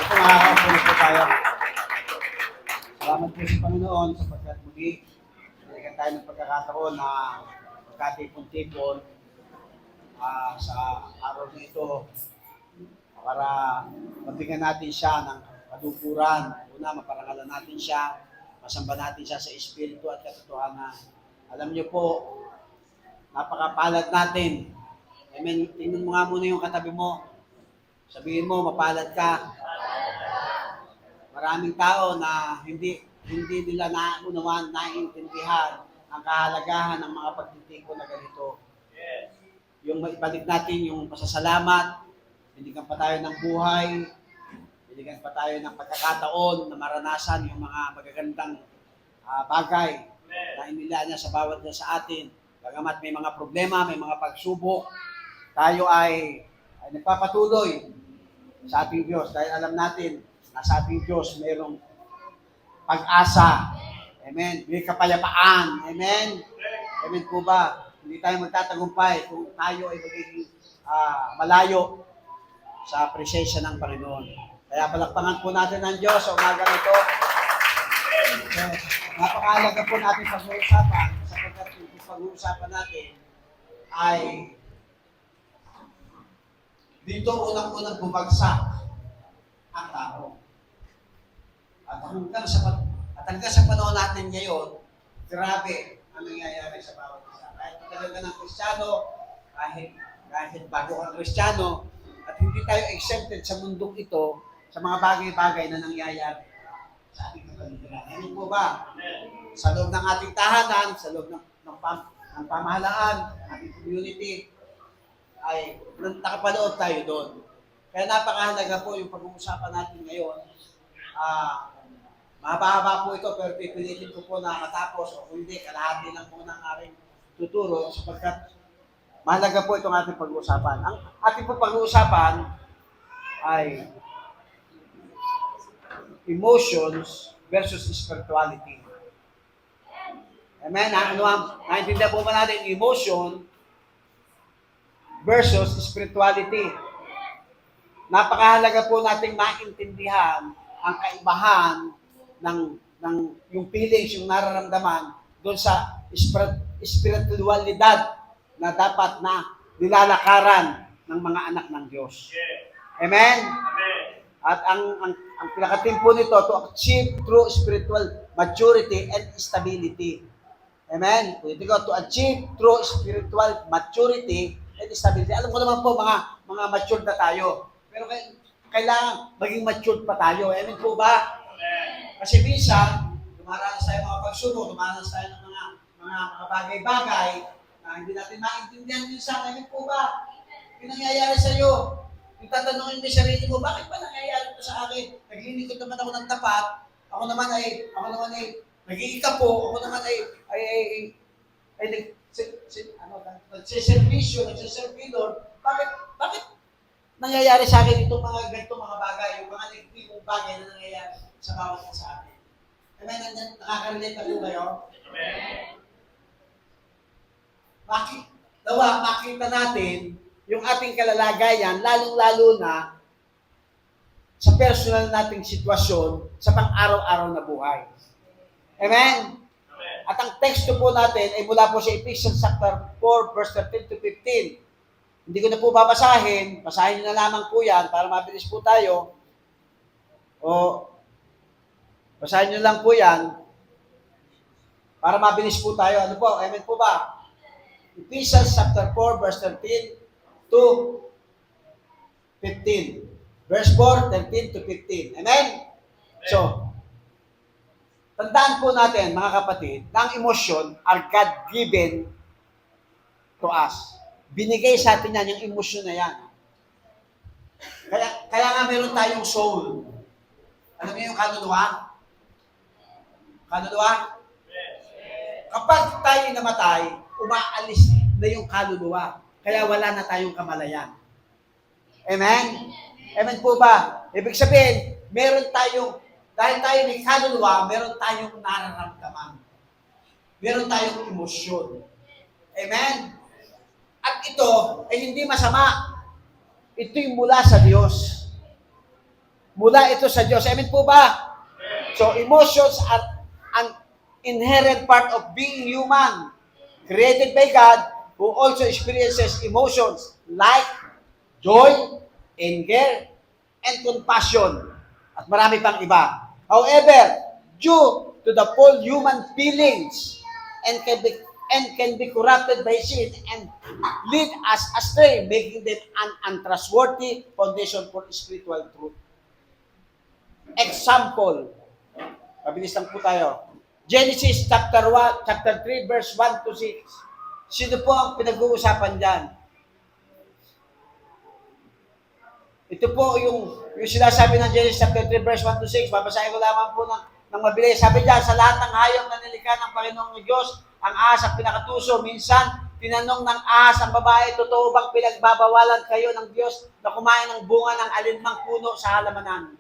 Kung makakaupo po tayo. Salamat po sa Panginoon sapagkat muli binigyan tayo ng pagkakataon na magkatipon-tipon sa araw na ito para mabigyan natin siya ng kadukuran. Una, maparangalan natin siya, masamba natin siya sa Espiritu at katotohanan. Alam niyo po, napakapalad natin. Amen. Tingnan mo nga muna yung katabi mo. Sabihin mo, mapalad ka. Maraming tao na hindi nila naunawan, naiintindihan ang kahalagahan ng mga pagtitipon na ganito. Yung maibalik natin yung pasasalamat, binigyan pa tayo ng buhay, binigyan pa tayo ng pagkakataon na maranasan yung mga magagandang bagay na inila niya sa bawat isa sa atin. Bagamat may mga problema, may mga pagsubok, tayo ay nagpapatuloy sa ating Diyos dahil alam natin na sa ating Diyos mayroong pag-asa. Amen. May kapayapaan. Amen. Amen po ba? Hindi tayo magtatagumpay kung tayo ay magiging malayo sa presensya ng Panginoon. Kaya palakpangan po natin ng Diyos sa umaga nito. So, napakahalaga po natin pag-uusapan sapagkat yung pag-uusapan natin ay dito unang-unang bumagsak ang tao. At hanggang sa panahon natin ngayon, grabe ang nangyayari sa bawat isa. Kahit matagal ka ng Kristiyano, kahit bago kang Kristiyano, at hindi tayo exempted sa mundong ito, sa mga bagay-bagay na nangyayari sa ating kapaligiran. Amen po ba? Sa loob ng ating tahanan, sa loob ng pamahalaan, ating community, ay nakapanood tayo doon. Kaya napakahalaga po yung pag-uusapan natin ngayon. Mahaba-haba po ito, pero pipilitin ko po na matapos o hindi, kalahati lang po ng aking tuturo sapagkat mahalaga po itong ating pag-uusapan. Ang ating po pag-uusapan ay emotions versus spirituality. Amen? Naintindihan po ba natin emotion versus spirituality? Napakahalaga po nating maintindihan ang kaibahan ng yung feelings, yung nararamdaman doon sa spiritualidad na dapat na nilalakaran ng mga anak ng Diyos. Amen? At ang pinakatim po nito to achieve true spiritual maturity and stability. Amen? To achieve true spiritual maturity and stability. Alam ko naman po mga matured na tayo. Pero kailangan maging matured pa tayo. Amen po ba? Kasi minsan, dumaranas tayo mga pagsubok, dumaranas tayo ng mga bagay-bagay na hindi natin maintindihan minsan. Amen po ba? Yung nangyayari sa iyo, yung tatanungin mo sa sarili mo, bakit ba nangyayari ito sa akin? Naglilingkod naman ako ng tapat, ako naman ay nag-iikapo, ako naman nagsiservisyo, nagsiservidor. Bakit nangyayari sa akin itong mga ganitong mga bagay, yung mga negatibong bagay na nangyayari sa bawat isa sa atin? Amen? Nakaka-relate na po kayo? Amen. Makita natin yung ating kalalagayan, lalong-lalo na sa personal nating sitwasyon sa pang-araw-araw na buhay. Amen? Amen. At ang teksto po natin ay mula po sa Ephesians chapter 4, verse 13 to 15. Hindi ko na po babasahin. Basahin nyo na lamang po yan para mabilis po tayo. O, basahin nyo lang po yan para mabilis po tayo. Ano po? Amen po ba? Ephesians chapter 4, verse 13 to 15. Verse 4, 13 to 15. Amen? So, tandaan po natin, mga kapatid, na ang emosyon are God-given to us. Binigay sa atin yan, yung emosyon na yan. Kaya nga meron tayong soul. Alam niyo yung kaluluwa? Kaluluwa? Kapag tayo namatay, umaalis na yung kaluluwa. Kaya wala na tayong kamalayan. Amen? Amen po ba? Ibig sabihin, dahil tayo may kaluluwa, meron tayong nararamdaman. Meron tayong emosyon. Amen? At ito ay hindi masama. Ito'y mula sa Diyos. Mula ito sa Diyos. Amen po ba? So, emotions are an inherent part of being human, created by God, who also experiences emotions like joy, anger, and compassion. At marami pang iba. However, due to the full human feelings and can be corrupted by sin and lead us astray, making them an untrustworthy foundation for spiritual truth. Example, mabilis lang po tayo. Genesis chapter 1, chapter 3, verse 1 to 6. Sino po ang pinag-uusapan dyan? Ito po yung sinasabi ng Genesis chapter 3, verse 1 to 6. Babasahin ko lamang po ng mabilis. Sabi dyan, sa lahat ng hayop na nilikha ng Panginoong Diyos, ang ahas ang pinakatuso. Minsan, tinanong ng ahas ang babae, totoo bang pinagbabawalan kayo ng Diyos na kumain ng bunga ng alinmang puno sa halamanan?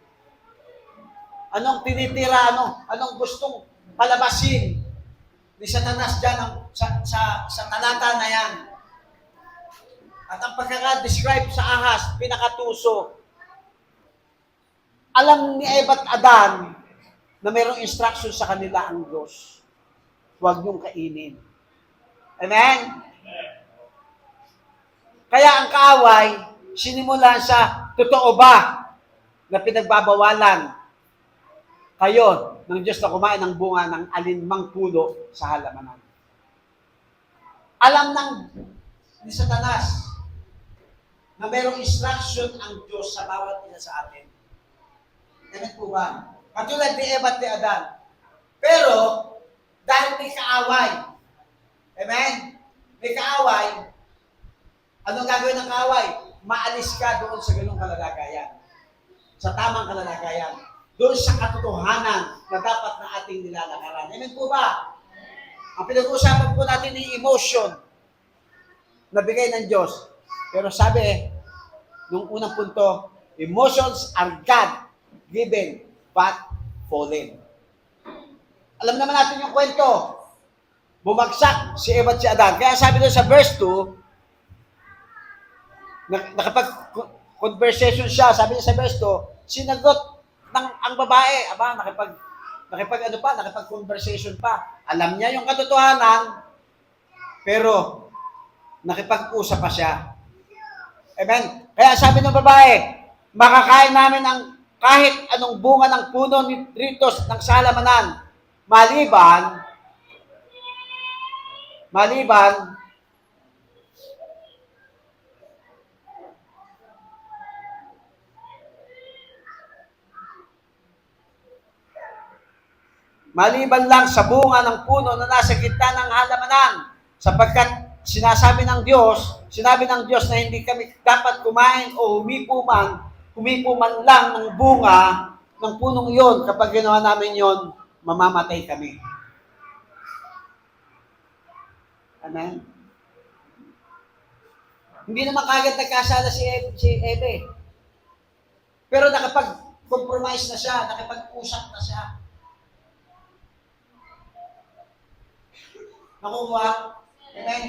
Anong tinitira, anong gustong palabasin ni Satanas dyan sa talata na yan? At ang pagkaka-describe sa ahas, pinakatuso. Alam ni Eva at Adan na mayroong instruction sa kanila ang Diyos. Huwag niyong kainin. Amen? Kaya ang kaaway, sinimulan sa totoo ba na pinagbabawalan kayo ng Diyos na kumain ng bunga ng alinmang puno sa halamanan. Alam ni Satanas na mayroong instruction ang Diyos sa bawat isa sa atin. Amen po ba? Katulad ni Eva at ni Adan. Pero, dahil may kaaway, amen? May kaaway, anong gagawin ng kaaway? Maalis ka doon sa ganung kalalagayan. Sa tamang kalalagayan. Doon sa katotohanan na dapat na ating nilalakaran. Amen po ba? Ang pinag-uusapan po natin ni emotion na bigay ng Diyos. Pero sabi, nung unang punto, emotions are God-given but fallen. Alam naman natin yung kwento. Bumagsak si Eva at si Adan. Kaya sabi doon sa verse 2, nakapag-conversation siya, sabi niya sa verse 2, sinagot ang babae, nakipag-conversation pa. Alam niya yung katotohanan, pero nakipag-usap pa siya. Amen? Kaya sabi ng babae, makakain namin ang kahit anong bunga ng puno ni Ritos ng salamanan, maliban lang sa bunga ng puno na nasa gitna ng halamanan, sapagkat sinabi ng Diyos na hindi kami dapat kumain o humipo man lang ng bunga ng punong iyon. Kapag ginawa namin yon, mamamatay kami. Amen? Hindi naman kagad nagkasala si Eve. Pero nakapag-compromise na siya, nakapag-usap na siya. Nakuha? Amen?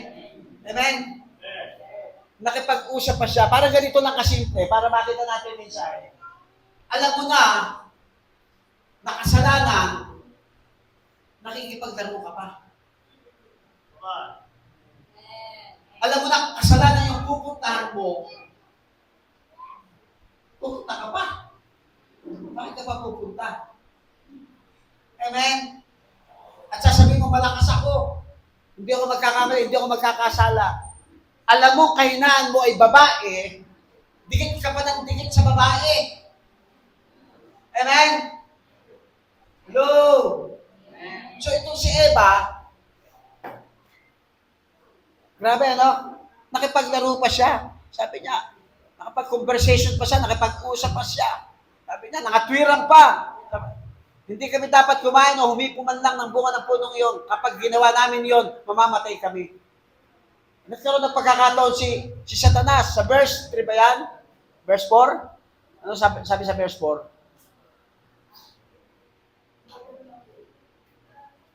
Amen? Nakipag-usap pa siya. Parang ganito lang kasimple, para makita natin yung mensahe. Alam mo na, kasalanan, nakikipaglaro ka pa. Alam mo na, kasalanan yung pupuntahan mo, pupunta ka pa. Bakit ka pa pupunta? Amen? At sasabihin mo, malakas ako. Hindi ako magkakamali, hindi ako magkakasala. Alam mo, kahinaan mo ay babae, dikit ka pa ng dikit sa babae. Amen? Hello? So, itong si Eva, grabe, nakipaglaro pa siya. Sabi niya, nakapag-conversation pa siya, nakipag-usap pa siya. Sabi niya, nakatwiran pa. Hindi kami dapat kumain o humipo man lang ng bunga ng punong iyon. Kapag ginawa namin yon, mamamatay kami. Nagkaroon ng pagkakataon si Satanas. Sa verse 3 ba yan? Verse 4? Ano sabi sa verse 4?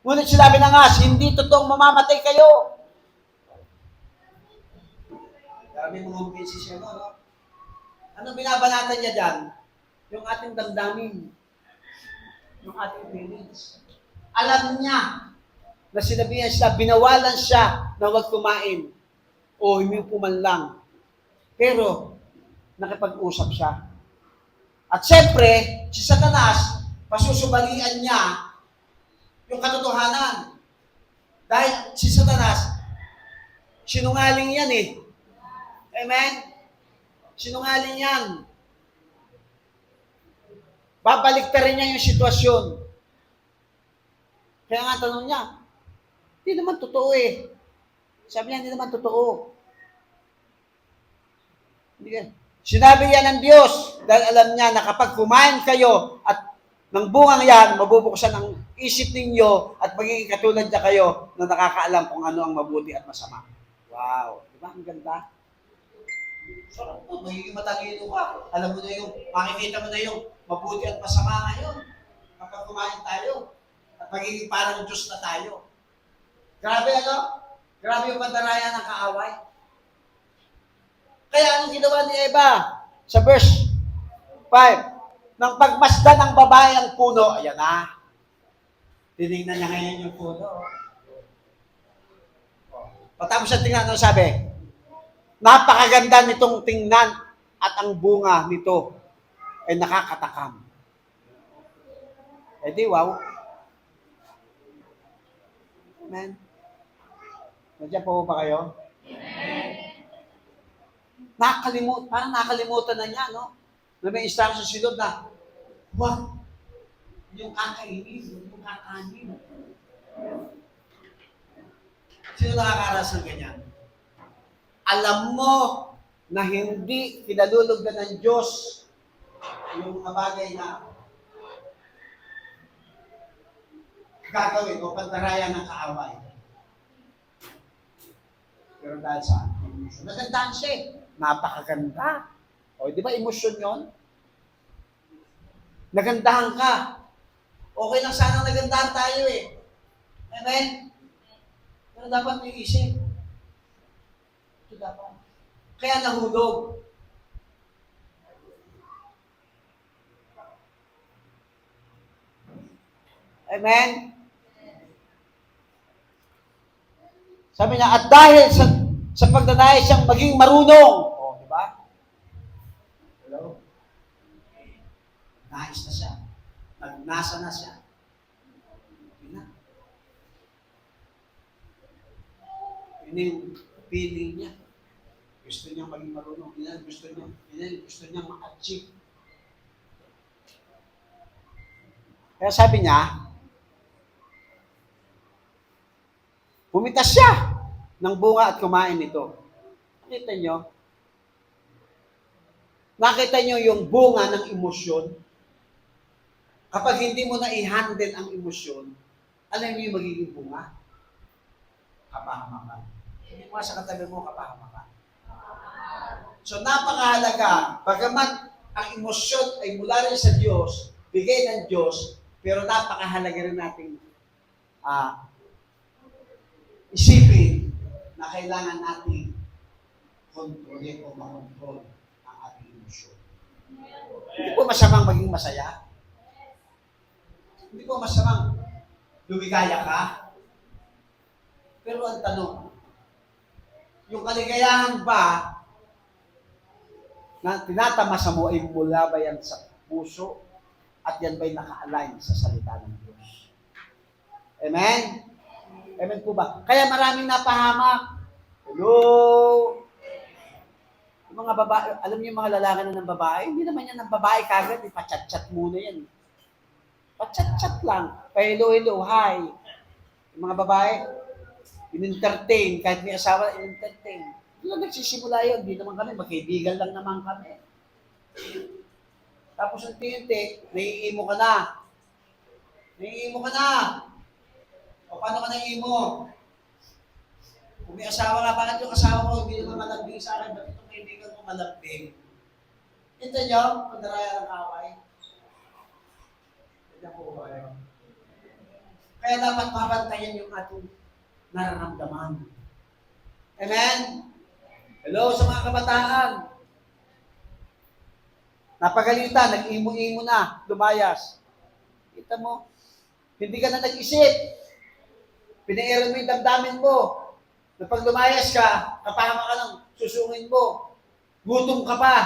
Ngunit sinabi ng ahas, hindi totoong mamamatay kayo. Dami mga beses siya, no? Ano binabanatan niya dyan? yung ating damdamin, yung ating feelings. Alam niya na sinabihan siya, binawalan siya na huwag kumain o humipo man lang. Pero, nakipag-usap siya. At siyempre, si Satanas, pasusubalian niya yung katotohanan. Dahil si Satanas, sinungaling yan eh. Amen? Sinungaling yan. Babalik pa rin niya yung sitwasyon. Kaya nga tanong niya, hindi naman totoo eh. Sabi niya, hindi naman totoo. Sinabi yan ng Diyos dahil alam niya na kapag kumain kayo at ng bungang yan, mabubuksan ang isip ninyo at magiging katulad niya kayo na nakakaalam kung ano ang mabuti at masama. Wow. Di ba? Ang ganda. So, magiging matalino ka. Alam mo na yung, makikita mo na yung mabuti at masama ngayon kapag kumain tayo at magiging parang Diyos na tayo. Grabe ano? Grabe yung pandaraya ng kaaway. Kaya anong ginawa ni Eva? Sa verse 5, nang pagmasdan ng babae ang puno, ayan na. Tinignan niya ngayon yung puno. Patapos siya tingnan, ano sabi? Napakaganda nitong tingnan at ang bunga nito ay nakakatakam. Eh di, wow. Amen. Nandiyan po ba kayo? Amen. Parang nakalimutan na niya, no? Na may instruction si Lord na, wag, yung kakainin, yung kakanin. Sino nakakaras ng ganyan? Alam mo na hindi kinalulugdan ng Diyos yung mga bagay na gagawin o pantarayan ng kaaway. Pero dahil sa emosyon, nagandaan siya eh. Napakaganda. O, di ba emosyon yun? Nagandahan ka. Okay lang sana nagandahan tayo eh. Amen? Pero dapat may isip. Ito dapat. Kaya nahulog. Amen? Sabi niya, at dahil sa pagdadaya siyang maging marunong. O, di ba? Hello? Nais na siya. Nagnasa na siya. Yun na. Yun yung feeling niya. Gusto niya maging marunong. Gusto niya ma-achieve. Kaya sabi niya, pumitas siya ng bunga at kumain nito. Nakita niyo? Nakita niyo yung bunga ng emosyon? Kapag hindi mo na i-handle ang emosyon, alam niyo yung magiging bunga? Kapahamakan. Hindi mo sa katabi mo, kapahamakan. So, napakahalaga. Bagamat ang emosyon ay mula rin sa Diyos, bigay ng Diyos, pero napakahalaga rin nating isipin na kailangan natin kontrolin o makontrol ang ating emosyon. Hindi po masamang maging masaya. Hindi po masamang lumigaya ka. Pero ang tanong, yung kaligayahan ba na tinatamasa mo ay mula ba yan sa puso at yan ba'y naka-align sa salita ng Diyos? Amen? Amen po ba? Kaya maraming napahamak. Hello? Yung mga babae, alam niyo yung mga lalaki na ng babae? Hindi naman yan ng babae kagad. Pa-chat-chat muna yan. Pa-chat-chat lang. Pa-hello, hi. Yung mga babae, in-entertain. Kahit may asawa, in-entertain. Hindi lang nagsisimula yun. Hindi naman kami. Magkaibigan lang naman kami. Tapos ang tinti, naiimo ka na. Naiimo ka na. O paano ka naiimo? Kung may asawa ka, bakit yung asawa ko hindi naman malambing sa akin? Ba't itong kaibigan ko malambing? Ito nyo, pandaraya ng kaway. Ito po ba yun? Kaya dapat mabantayan yung ating nararamdaman. Amen? Hello sa mga kabataan. Napagalitan, nag-imo-imo na, lumayas. Kita mo, hindi ka na nag-isip. Pinaero mo yung damdamin mo. Na pag lumayas ka, kapahama ka lang, susungin mo. Gutom ka pa.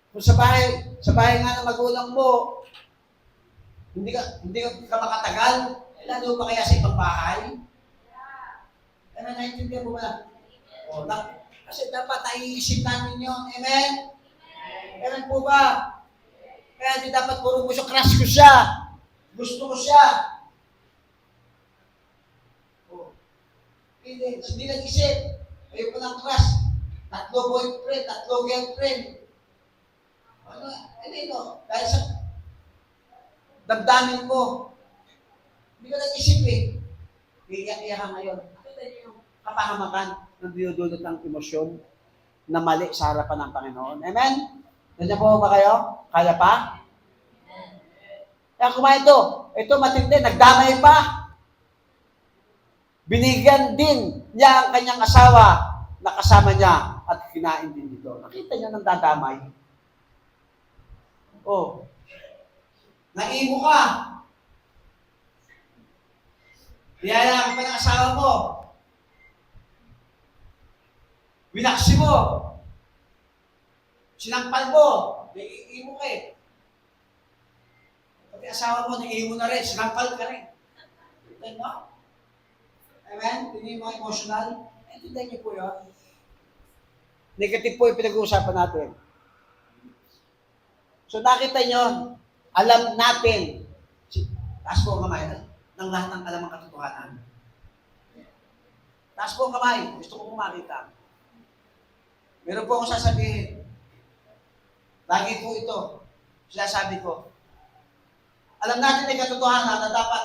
Kung sa bahay nga ng magulang mo, hindi ka makatagal, lalo pa kaya sa ibang bahay? Ano, naiintindihan mo ba? Kasi dapat naiisip namin yun. Amen? Amen po ba? Kaya di dapat puro mo siya, crush ko siya. Gusto ko siya. Hindi nag-isip. Ayaw ko ng crush. 3 boyfriend, 3 girlfriend. Dahil sa damdamin mo, hindi ka nag-isip eh. Iiyak-iyak ka ngayon. Kapahamakan ng dinudulot ng emosyon na mali sa harapan ng Panginoon. Amen? Nandiyan po ba kayo? Kaya pa? Kaya kumain ito. Ito matindi. Nagdamay pa. Binigyan din niya ang kanyang asawa na kasama niya at kinain din dito. Nakita niya ng dadamay. Oh. Naimo ka. Niyaya ka pa ng asawa mo. Binaksi mo. Sinampal mo. Naiimo ka eh. Pati asawa mo, naiimo na rin. Sinampal ka rin. Tignan mo. Amen? Hindi mo emotional. Tignan niyo po yun. Negative po yung pinag-uusapan natin. So nakita niyo, alam natin, taas po ang kamay ng lahat ng alam ang katotohanan. Taas po ang kamay. Gusto ko makita. Meron po akong sasabihin. Lagi po ito. Sinasabi ko. Alam natin ay katotohanan na dapat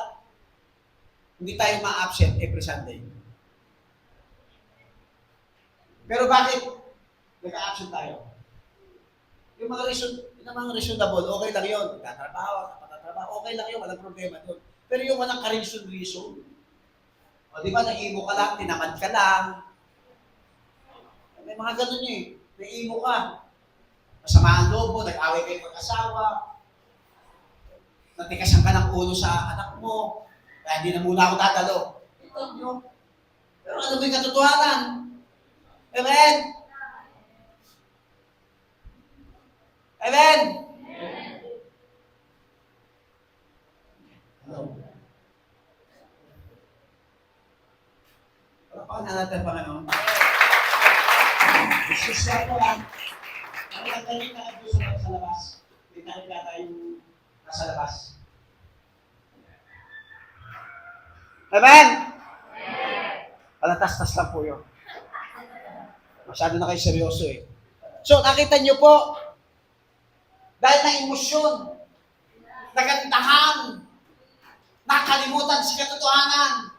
hindi tayo ma-absent every Sunday. Pero bakit nag-a-absent tayo? Yung mga reasonable, okay lang yun. Nagtatrabaho, okay lang yun. Walang problema doon. Pero yung walang ka-reason. O di ba, naimo ka lang, tinamad ka lang. May mga ganun eh. Naimo ka. Masama ang loob mo, nag-away kayo mag-asawa. Natikasan ka ng ulo sa anak mo. Kaya hindi na muna ako dadalo. Ito nyo. Pero ano ba yung katotohanan? Amen? Amen? Hello? Paano natin Panginoon? Jesus na ito lang. Ang nagtalit na ito sa labas. May nakikita tayong nasa labas. Amen? Palatas-tas lang po yun. Masyado na kayo seryoso eh. So, nakita niyo po, dahil na emosyon, nagandahan, nakalimutan si katotohanan.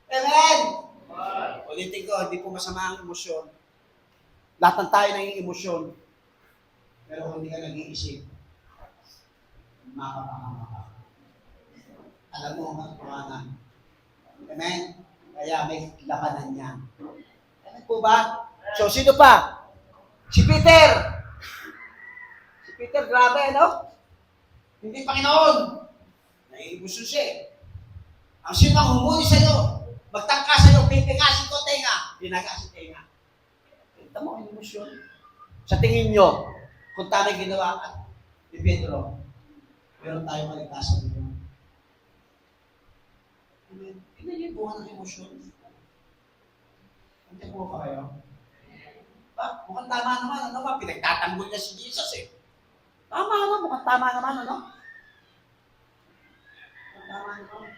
Amen? Ulitin ko, hindi po masama ang emosyon. Lahat ng tayo na yung emosyon. Pero kung hindi ka nag-iisip, makapakama ka. Alam mo ang katotohanan. Amen? Kaya may labanan niya. Amen po ba? So, sino pa? Si Peter. Si Peter, grabe, no? Hindi Panginoon. Naiibuso siya eh. Ang sino ang humuli sa'yo, magtangka sa'yo, pipikasin ko tenga. Binagasin tenga. Kita mo ang emosyon. Sa tingin nyo, kung tama ginawa ni Pedro, meron tayong maligtasan nyo. Amen. Tignan niyo yung buwan ng emosyon. Andiyan po pa kayo? Mukhang tama naman, ano ba? Pinagtatanggol niya si Jesus eh. Tama naman, mukhang tama naman, ano? Tama naman.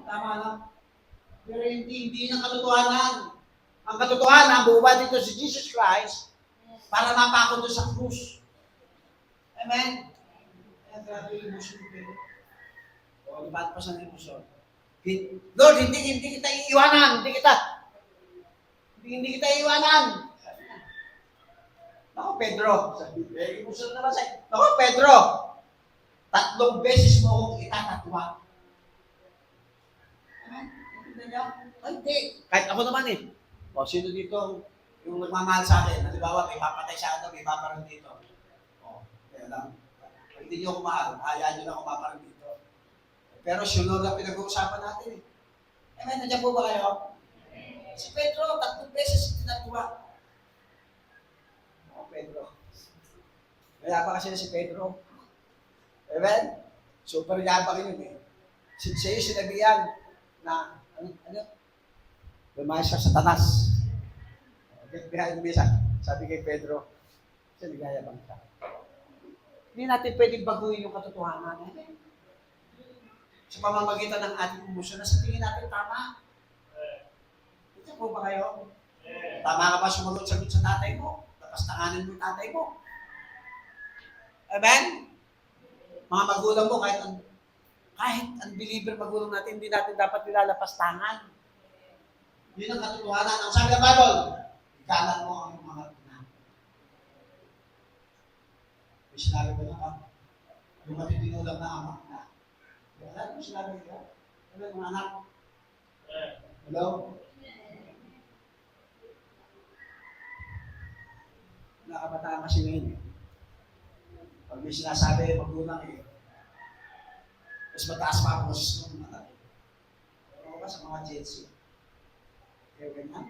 Tama lang. Pero hindi ng katotohanan. Ang katotohanan, buwa dito si Jesus Christ para mapako doon sa krus. Amen? Kaya grabe yung emosyon ko. O, iba't pa sa emosyon. Lord, hindi kita iiwanan. Hindi kita iiwanan. Naku, Pedro. Emosyon naman sa'yo. Naku, Pedro. 3 beses mo akong itatatwa. Amen? Hindi. Kahit ako naman eh. O, sino dito yung nagmamahal sa akin? Halimbawa, may papatay sa akin, may paparang dito. O, kaya lang. Pag hindi nyo ako mahal, hayaan nyo lang ako paparang dito. Pero sunod na pinag-uusapan natin eh. Nandiyan po ba kayo? Si Pedro, 3 beses tinatuwa. O, Pedro. Kaya pa kasi si Pedro. Amen? Super yabang yun eh. Sa'yo sinabihan na, ano? Lumayas ka sa Satanas. Behind me, sabi kay Pedro, siya nagayabang siya. Hindi natin pwedeng baguhin yung katotohanan. Sa pamamagitan ng ating emosyon na sa tingin natin tama. Ito po ba kayo? Tama ka ba sumagot-sagot sa tatay mo? Tapos tanganan mo yung tatay mo? Amen? Mga magulang mo, kahit unbeliever magulang natin, hindi natin dapat nilalapastangan. Yun ang katotohanan. Ang sabi ng Bible, ikalan mo ang mga ina. May sinabi ba na yung matitinulak na ama na? Alam mo sinabi ka? Ano yung mga anak? Hello? Nakabataan kasi ngayon eh. Pag may sinasabi, magulang eh. Mas mataas pa ang boses ng anak. Pero ba sa mga Gen Z? Kaya ganyan.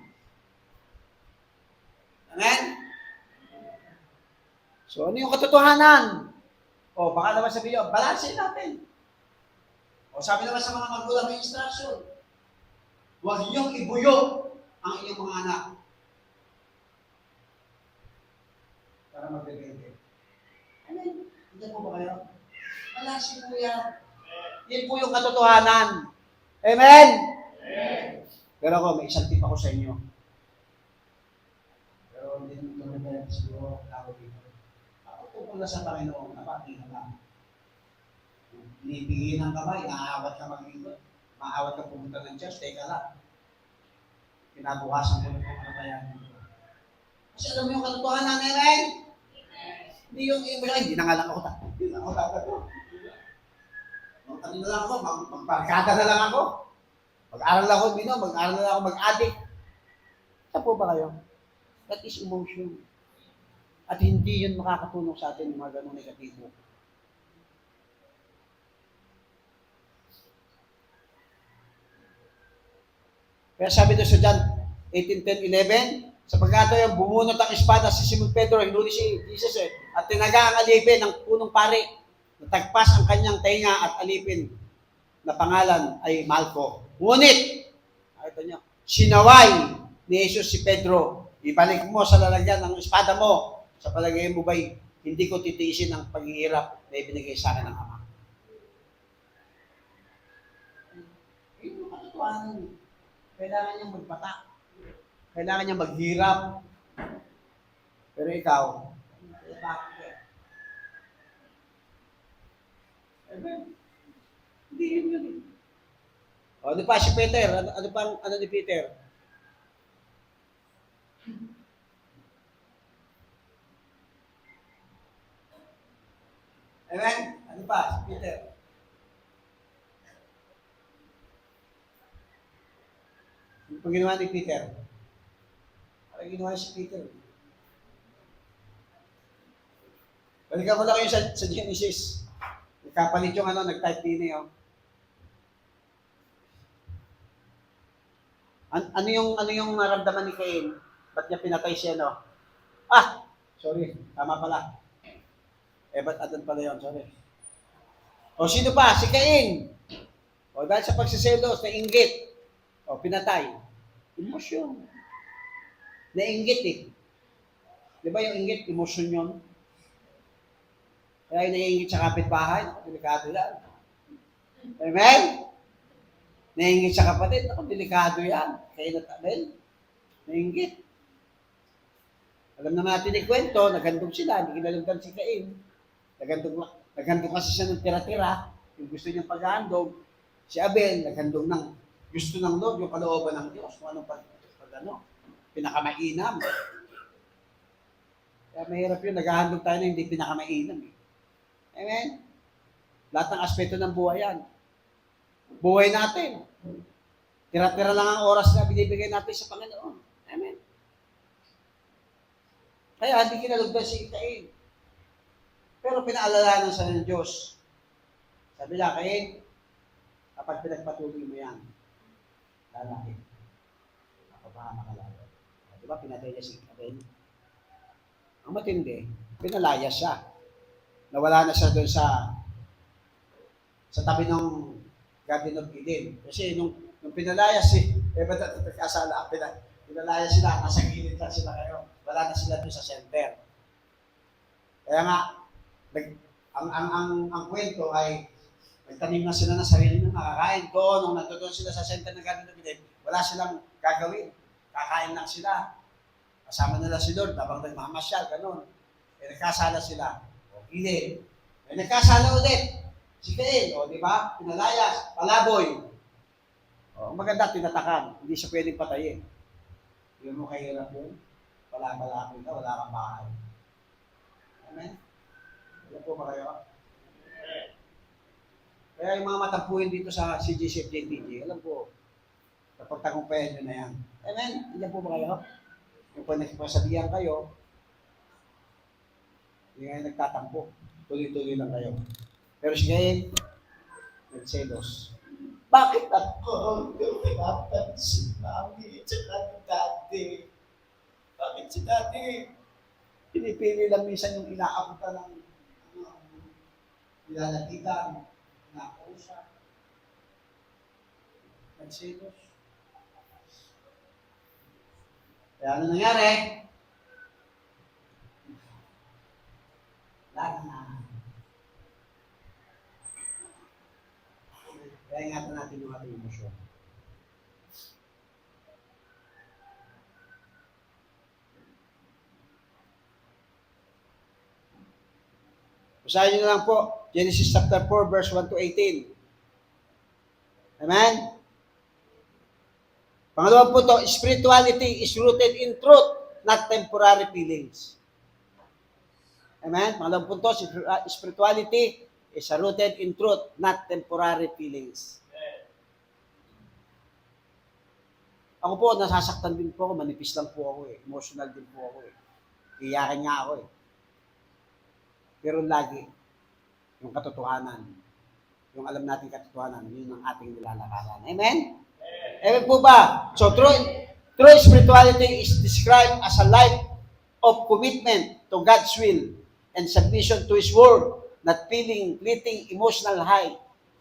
Amen? So, ano yung katotohanan? O, baka naman sabihin nyo, balansin natin. O, sabi naman sa mga magulang may instruction, huwag niyong ibuyo ang inyong mga anak. Para magbebente. Amen? Hindi po ba kayo? Balansin po yan. Yan po yung katotohanan. Amen? Amen. Pero ako, may isang tip ako sa inyo. Pero hindi naman ito na siguro ako dito. Ako tungkol na sa Panginoon, napatingin na lang. Binibigay ng kamay, naawat ka mag-ingot. Maawat ka pumunta ng church, teka lang. Pinabukasan ko na kung ano kaya dito. Kasi alam mo yung katotohanan, amen? Hindi yung hindi na nga lang ako. Hindi na ako tatanong. Ano na lang ako, magbarkada na lang ako. Mag-aral ako, mag-aral na lang ako, mag-addict. Saan po ba kayo? That is emotion. At hindi yun makakatulong sa atin yung mga ganong negatibo. Kaya sabi doon sa John 18:10-11, sapagkat yung bumunot ang espada si Simon Pedro, hinuli si Jesus at tinaga ang alipin ng punong pari, natagpas ang kanyang tenga at alipin na pangalan ay Malco. Ngunit, nakita nyo, sinaway ni Jesus si Pedro, ibalik mo sa lalagyan ng espada mo, sa palagay mo ba'y hindi ko titiisin ang paghihirap na ibinigay sa akin ng Ama. Yun yung katotohanan. Kailangan niyang magpata. Kailangan niyang maghirap. Pero ikaw, bakit ka? Hindi yun. O, ano pa si Peter? Ano ni Peter? Amen? Ano pa si Peter? Ano pa ginawa ni Peter? Ano ginawa si Peter? Balikan mo lang kayo sa Genesis. Nagkapalit yung nag-type din eh. Ano yung naramdaman ni Cain? Ba't niya pinatay siya, no? Sorry, tama pala. Ba't Adan pala yun? Sorry. O, sino pa? Si Cain. O, dahil sa pagsiselos, nainggit. O, pinatay. Emosyon. Nainggit eh. Di ba yung inggit, emosyon yun? Kaya yung naiinggit sa kapitbahay, delikado yan. Amen? Nainggit sa kapatid, delikado yan. Kaya natabel. Nainggit. Alam naman natin yung kwento, naghandog sila, hindi kinalagdan si Cain. Naghandog kasi siya ng tira-tira, yung gusto niyang paghahandog. Si Abel, naghandog ng gusto ng Lord, yung kalooban ng Diyos, kung anong pinakamainam. Kaya mahirap yun, naghahandog tayo na hindi pinakamainam. Amen? Lahat ng aspeto ng buhay yan. Buhay natin. Tira-tira lang ang oras na binibigay natin sa Panginoon. Amen. Kaya hindi kinalugdan si Cain. Pero pinaalalanan sa ng Diyos. Sabi niya, Cain, kapag pinagpatuloy mo yan, lalaki. Napapahama ka lalo. Di ba, pinatay niya si Cain? Ang matindi, pinalaya siya. Nawala na siya doon sa tabi ng Garden of Eden. Kasi nung pinalaya ba't kasala, pinalaya sila, nasa gilid lang sila kayo. Wala na sila doon sa center. Kaya nga, ang kwento ay nagtanim na sila ng sarili ng makakain. Doon, nung nandoon sila sa center ng Garden of Eden, wala silang gagawin. Kakain lang sila. Kasama nila si Lord, habang nagmamasyal, ganun. Nagkasala sila. O, gilid. Nagkasala ulit. Si Cain, o, di ba? Pinalayas, palaboy. O, maganda, tinatakan. Hindi siya pwedeng patayin. Yun mo kahirap yun. Palaboy ka, wala kang bahay. Amen? Alam po ba kayo? Kaya yung mga matampuhin dito sa CGCF JTG, alam po, kapag tagumpayan nyo na yan. Amen? Alam po ba kayo? Yung pag nagpasabihan kayo, hindi kayo nagtatampo. Tuloy-tuloy lang kayo. Pero si Cain, nagselos. Bakit ako? Pinapansin namin sa dati. Bakit si dati? Pinipili lang minsan yung inaabutan ng nilalatitan, inaakausap. Nagselos. Kaya ano nangyari? Lahat na. Kaya ingatan natin yung ating emosyon. Basahin nyo na lang po, Genesis chapter 4, verse 1 to 18. Amen? Pangalawa po to, spirituality is rooted in truth, not temporary feelings. Amen? Pangalawa po to, spirituality is rooted in truth, not temporary feelings. Ako po, nasasaktan din po ako, manipis lang po ako eh. Emotional din po ako eh. Iyakan nga ako eh. Pero lagi, yung katotohanan, yung alam natin katotohanan, yun ang ating nilalakaran. Amen? Amen po ba? So, true spirituality is described as a life of commitment to God's will and submission to His word, not feeling fleeting emotional high.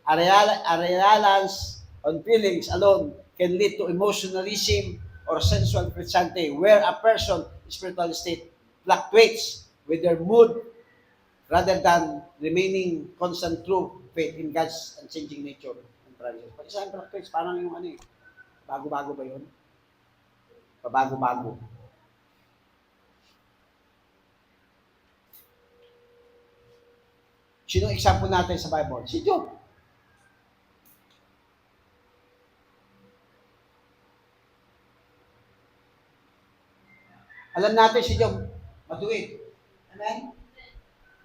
A reliance on feelings alone can lead to emotionalism or sensual Christianity, where a person's spiritual state fluctuates with their mood rather than remaining constant true faith in God's unchanging nature and promises. Pag isang fluctuates, parang yung ano eh, bago-bago ba yun? Pabago-bago. Sino example natin sa Bible? Si Job. Alam natin si Job, matuwid. Amen?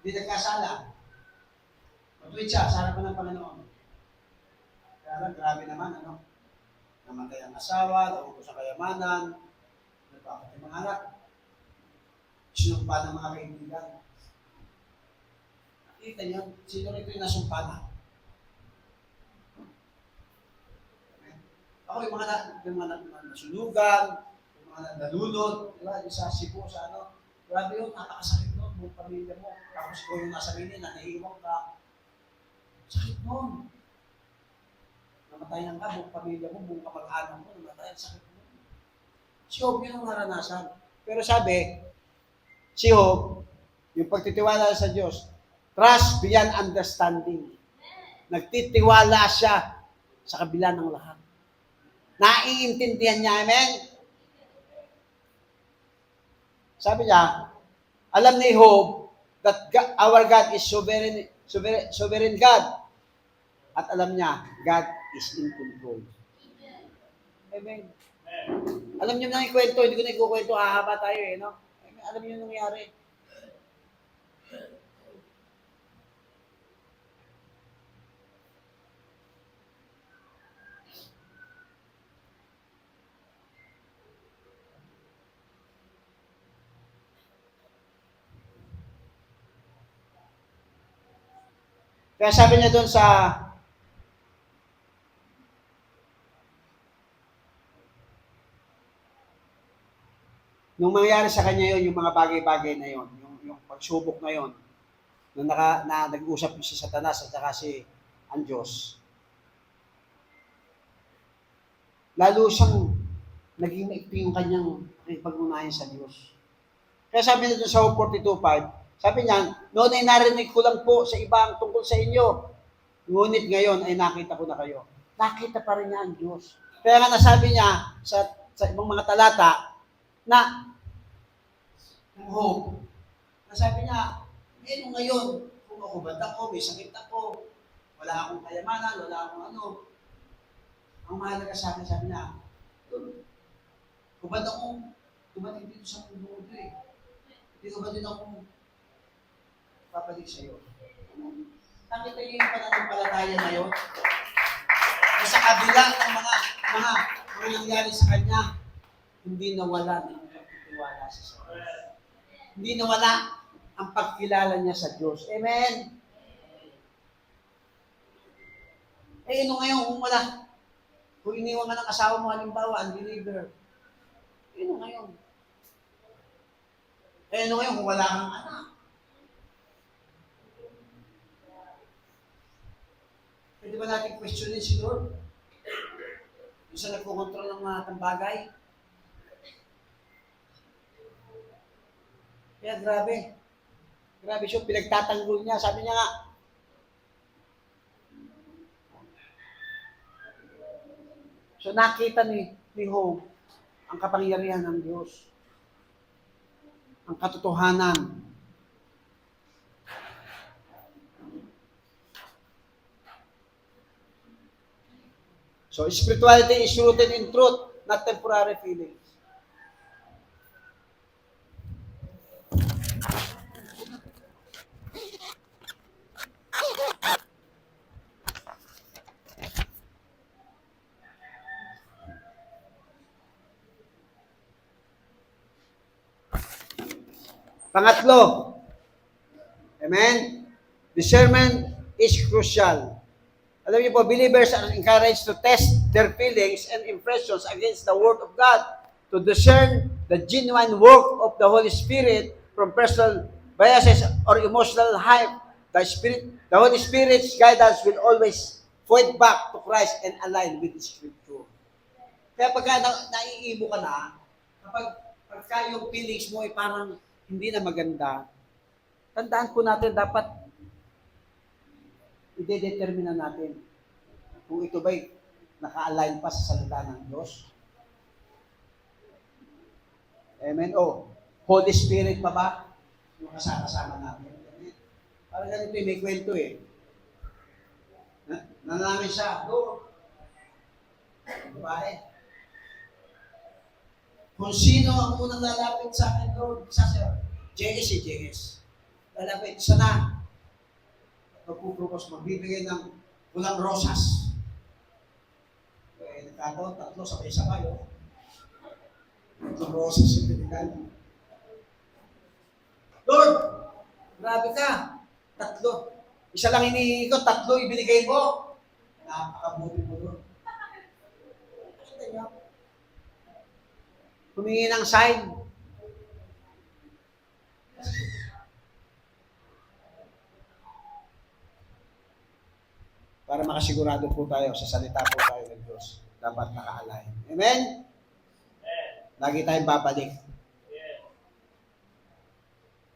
Hindi nagkasala. Matuwid siya sa harapan ng Panginoon. Kaya lang, grabe naman, ano? Namatay ang asawa, naubos ang kayamanan, nagpapatay mga anak, sinumpa ng mga kaibigan. Nakita niyo, sino rito yung nasumpa na? Ako yung mga nasunugan, yung mga nalulod, diba? Yung sa Cebu, sa ano, grabe yun, napakasakit nun, buong pamilya mo. Tapos ko yung nasa mini, naiiwan ka. Sakit nun. Namatayan ka, buong pamilya mo, buong kamag-anak mo, namatayan, sakit mo. Si Job yun ang naranasan. Pero sabi, si Job, yung pagtitiwala sa Diyos, trust beyond understanding. Nagtitiwala siya sa kabila ng lahat. Naiintindihan niya, amen? Sabi niya, alam ni Job that our God is sovereign God. At alam niya, God is in control. Amen. Alam niyo na yung kwento, hindi ko na ikukwento, hahaba tayo eh, no? Alam niyo yung nangyari. Kaya sabi niya doon sa nung mangyari sa kanya yon, yung mga bagay-bagay na yon, yung pagsubok na yon, na nag-usap si Satanas at saka si ang Diyos, lalo siyang naging maikli yung kanyang pag-unayan sa Diyos. Kaya sabi niya doon sa 42:5, sabi niya, noon ay narinig ko lang po sa iba ang tungkol sa inyo, ngunit ngayon ay nakita ko na kayo. Nakita pa rin niya ang Diyos. Kaya nga nasabi niya sa ibang mga talata na ng hope. Nasabi niya, ngayon, kung makubad ako, may sakit ako, wala akong kayamanan, wala akong ano, ang mahalaga sa akin, sabi niya, kubad akong dumating dito sa mundo ito eh. Hindi ko ba din ako papalik sa iyo? Nakita niyo yung pananampalataya na yun? Na sa kabila ng mga nangyari sa kanya, hindi nawala ng pagtitiwala sa Diyos. Hindi nawala ang pagkilala niya sa Diyos. Amen? Ngayon, kung iniwan ka ng asawa mo, halimbawa, unbeliever, ngayon? Ngayon kung wala kang anak? Pwede ba natin questionin si Lord? Yung sa nagkukontrol ng mga bagay? Kaya grabe. Grabe siya, pinagtatanggol niya. Sabi niya nga, so nakita ni Job ang kapangyarihan ng Diyos. Ang katotohanan. So spirituality is rooted in truth, not temporary feelings. Pangatlo, amen? Discernment is crucial. Alam niyo po, believers are encouraged to test their feelings and impressions against the Word of God to discern the genuine work of the Holy Spirit from personal biases or emotional hype. The Holy Spirit's guidance will always point back to Christ and align with the Scripture. Kaya pagka naiibo ka na, pagka yung feelings mo ay parang hindi na maganda, tandaan po natin, dapat i-determine natin kung ito ba'y naka-align pa sa salita ng Diyos. Amen? Holy Spirit pa ba? Yung kasama natin. Parang ganito may kwento eh. Nanangin siya, babae. Kung sino ang unang lalapit sa akin, Lord, JS. Lalapit, isa na. Magpupropose, magbibigay ng pulang rosas. Nagkataon, 3 sabay-sabay. Pulang rosas yung binigay. Lord, grabe ka. 3. Isa lang hinihingi ko, 3 ibinigay mo. Napakabuti mo, Lord. Humingi ng sign. Para makasigurado po tayo, sa salita po tayo ng Diyos, dapat naka-align. Amen? Lagi tayong babalik.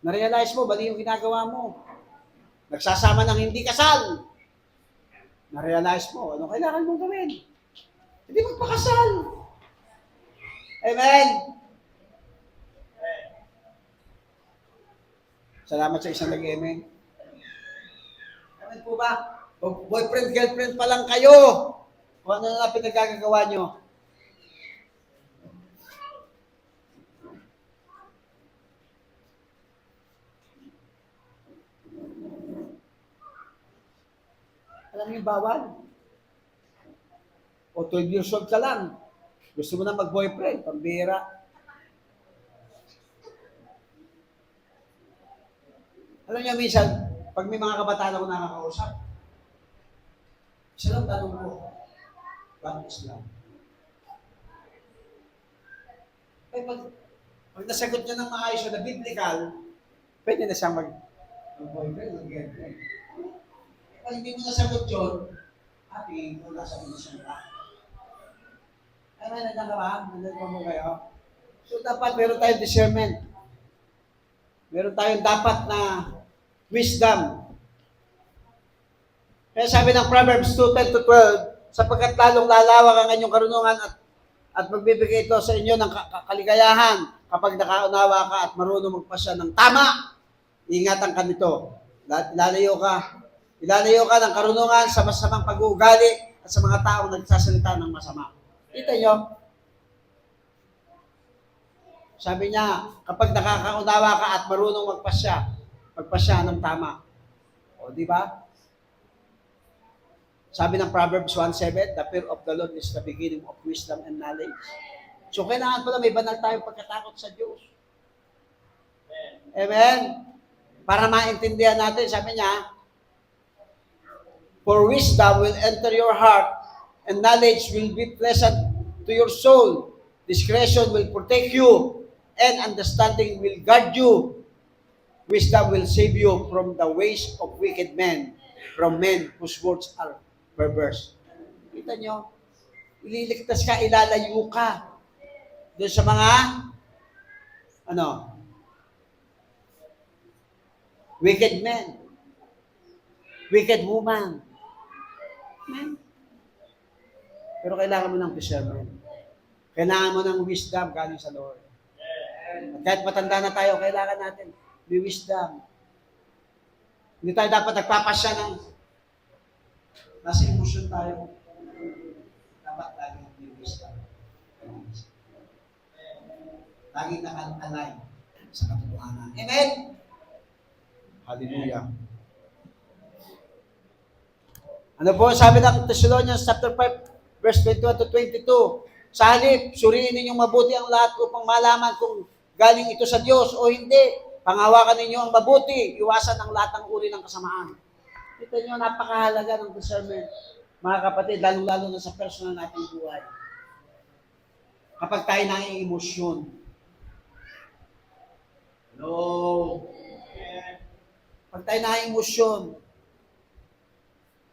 Na-realize mo, bali yung ginagawa mo. Nagsasama ng hindi kasal. Na-realize mo, ano kailangan mong gawin? Hindi magpakasal. Amen? Salamat sa isang nag-amen. Amen po ba? Boyfriend, girlfriend pa lang kayo. Kung ano na pinagkagagawa nyo. Alam niyo, bawal. O 12 years old ka lang. Gusto mo na mag-boyfriend, pambira. Alam niyo, minsan, pag may mga kabataan ako nakakausap, Isa lang tanong ko, what is love? Eh, pag nasagot niya ng maayos na biblical, pwede na siyang mag-boyfriend, mag-girlfriend. Pag hindi mo nasagot yun, happy, wala sa inisyon ka. Ay, may nandiyan ka ba? Nandiyan pa mo kayo? So, dapat meron tayong discernment. Meron tayong dapat na wisdom. Kaya sabi ng Proverbs 2:10-12, sapagkat lalong lalawak ang inyong karunungan at magbibigay ito sa inyo ng kaligayahan kapag nakaunawa ka at marunong magpasya ng tama. Ingatan ka nito. Ilalayo ka ng karunungan sa masamang pag-uugali at sa mga taong nagsasalita ng masama. Kita nyo? Sabi niya, kapag nakakaunawa ka at marunong magpasya ng tama. O, di ba? Sabi ng Proverbs 1:7, the fear of the Lord is the beginning of wisdom and knowledge. So, kailangan pala may banal tayong pagkatakot sa Diyos. Amen? Para maintindihan natin, sabi niya, for wisdom will enter your heart, and knowledge will be pleasant to your soul. Discretion will protect you, and understanding will guard you. Wisdom will save you from the ways of wicked men, from men whose words are perverse. Kita nyo? Ililigtas ka, ilalayo ka doon sa mga wicked men, wicked woman. Amen? Pero kailangan mo ng discernment. Kailangan mo ng wisdom galing sa Lord. At kahit matanda na tayo, kailangan natin may wisdom. Hindi tayo dapat nagpapasya ng nasa emosyon tayo. Dapat laging may wisdom. Laging naka-align sa katotohanan. Amen? Hallelujah. Ano po sabi ng Thessalonians chapter 5, verse 21-22? Sa halip, suriin ninyong mabuti ang lahat upang malaman kung galing ito sa Diyos o hindi. Pangawakan ninyo ang mabuti, iwasan ang lahat ng uri ng kasamaan. Ito nyo, napakahalaga ng discernment. Mga kapatid, lalo-lalo na sa personal nating buhay. Kapag tayo nai-emosyon. Hello? Pag tayo nai-emosyon,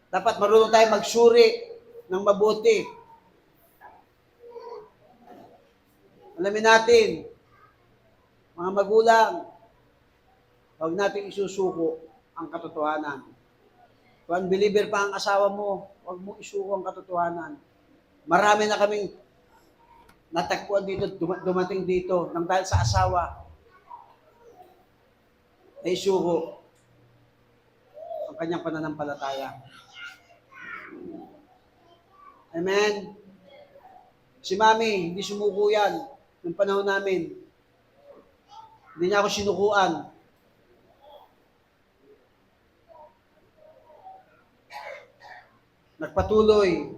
dapat marunong tayo magsuri ng mabuti. Alamin natin, mga magulang, huwag natin isusuko ang katotohanan. Kung unbeliever pa ang asawa mo, huwag mo isuko ang katotohanan. Marami na kaming natagpuan dito, dumating dito, nang dahil sa asawa, na isuko ang kanyang pananampalataya. Amen? Si Mami, hindi sumuko yan ng panahon namin. Hindi niya ako sinukuan. Nagpatuloy.